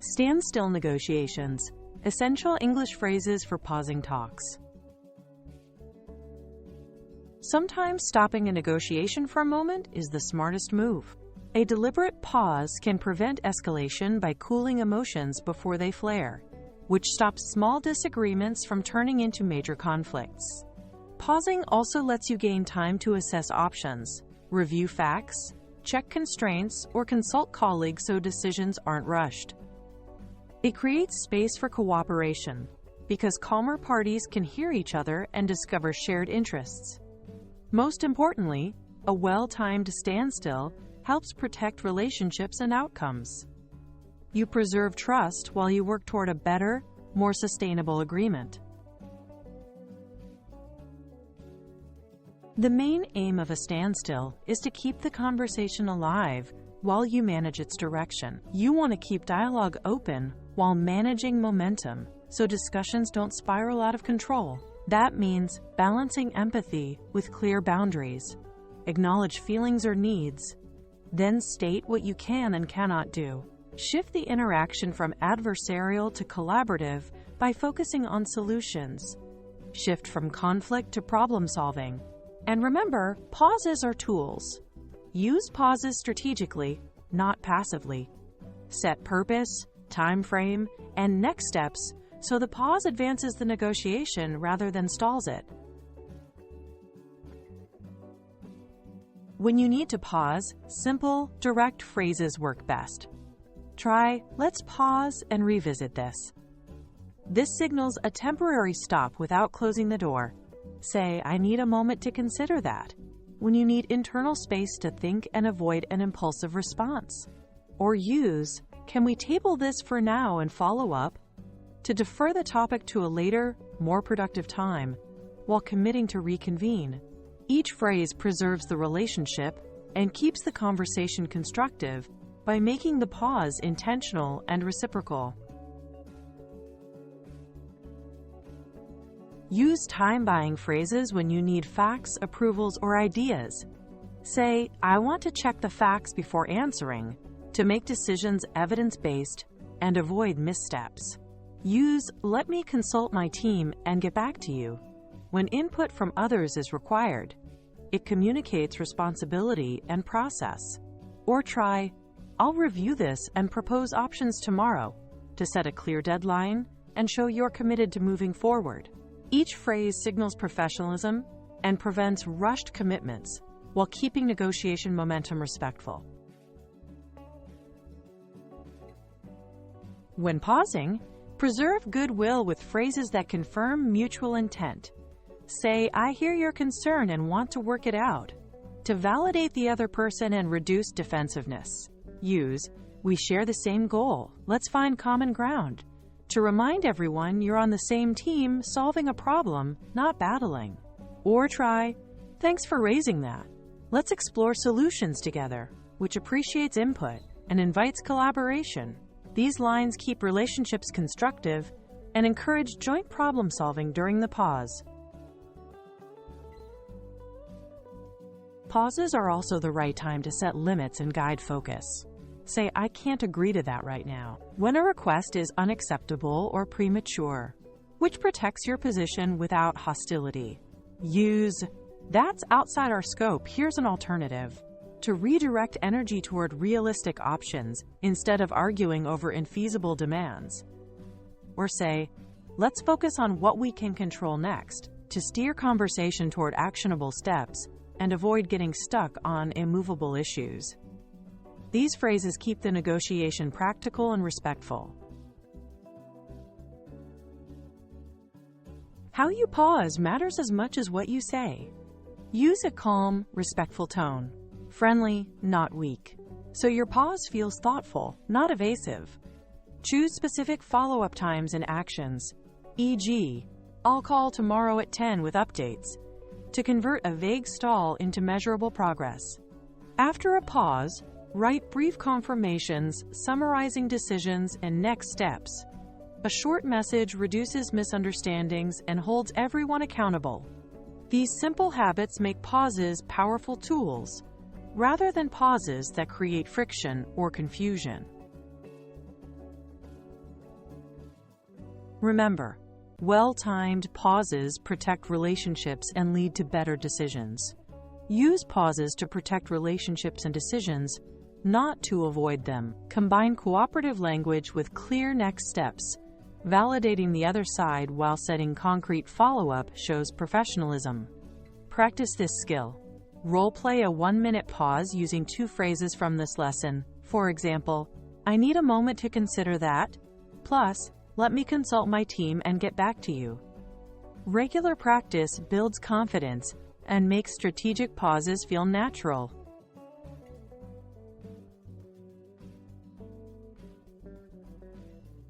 Standstill negotiations. Essential English phrases for pausing talks. Sometimes stopping a negotiation for a moment is the smartest move. A deliberate pause can prevent escalation by cooling emotions before they flare, which stops small disagreements from turning into major conflicts. Pausing also lets you gain time to assess options, review facts, check constraints, or consult colleagues so decisions aren't rushed. It creates space for cooperation, because calmer parties can hear each other and discover shared interests. Most importantly, a well-timed standstill helps protect relationships and outcomes. You preserve trust while you work toward a better, more sustainable agreement. The main aim of a standstill is to keep the conversation alive while you manage its direction. You want to keep dialogue open while managing momentum, so discussions don't spiral out of control. That means balancing empathy with clear boundaries, acknowledge feelings or needs, then state what you can and cannot do. Shift the interaction from adversarial to collaborative by focusing on solutions. Shift from conflict to problem solving. And remember, pauses are tools. Use pauses strategically, not passively. Set purpose, time frame, and next steps so the pause advances the negotiation rather than stalls it. When you need to pause, simple, direct phrases work best. Try, "Let's pause and revisit this." This signals a temporary stop without closing the door. Say, "I need a moment to consider that," when you need internal space to think and avoid an impulsive response. Or use, "Can we table this for now and follow up?" to defer the topic to a later, more productive time, while committing to reconvene. Each phrase preserves the relationship and keeps the conversation constructive by making the pause intentional and reciprocal. Use time-buying phrases when you need facts, approvals, or ideas. Say, "I want to check the facts before answering," to make decisions evidence-based and avoid missteps. Use, "Let me consult my team and get back to you," when input from others is required. It communicates responsibility and process. Or try, "I'll review this and propose options tomorrow," to set a clear deadline and show you're committed to moving forward. Each phrase signals professionalism and prevents rushed commitments while keeping negotiation momentum respectful. When pausing, preserve goodwill with phrases that confirm mutual intent. Say, "I hear your concern and want to work it out," to validate the other person and reduce defensiveness. Use, "We share the same goal. Let's find common ground," to remind everyone you're on the same team solving a problem, not battling. Or try, "Thanks for raising that. Let's explore solutions together," which appreciates input and invites collaboration. These lines keep relationships constructive and encourage joint problem solving during the pause. Pauses are also the right time to set limits and guide focus. Say, "I can't agree to that right now," when a request is unacceptable or premature, which protects your position without hostility. Use, "That's outside our scope, here's an alternative," to redirect energy toward realistic options instead of arguing over infeasible demands. Or say, "Let's focus on what we can control next," to steer conversation toward actionable steps and avoid getting stuck on immovable issues. These phrases keep the negotiation practical and respectful. How you pause matters as much as what you say. Use a calm, respectful tone. Friendly, not weak, so your pause feels thoughtful, not evasive. Choose specific follow-up times and actions, e.g., "I'll call tomorrow at 10 with updates," to convert a vague stall into measurable progress. After a pause, write brief confirmations summarizing decisions and next steps. A short message reduces misunderstandings and holds everyone accountable. These simple habits make pauses powerful tools, rather than pauses that create friction or confusion. Remember, well-timed pauses protect relationships and lead to better decisions. Use pauses to protect relationships and decisions, not to avoid them. Combine cooperative language with clear next steps. Validating the other side while setting concrete follow-up shows professionalism. Practice this skill. Role-play a 1-minute pause using 2 phrases from this lesson. For example, "I need a moment to consider that," plus, "Let me consult my team and get back to you." Regular practice builds confidence and makes strategic pauses feel natural.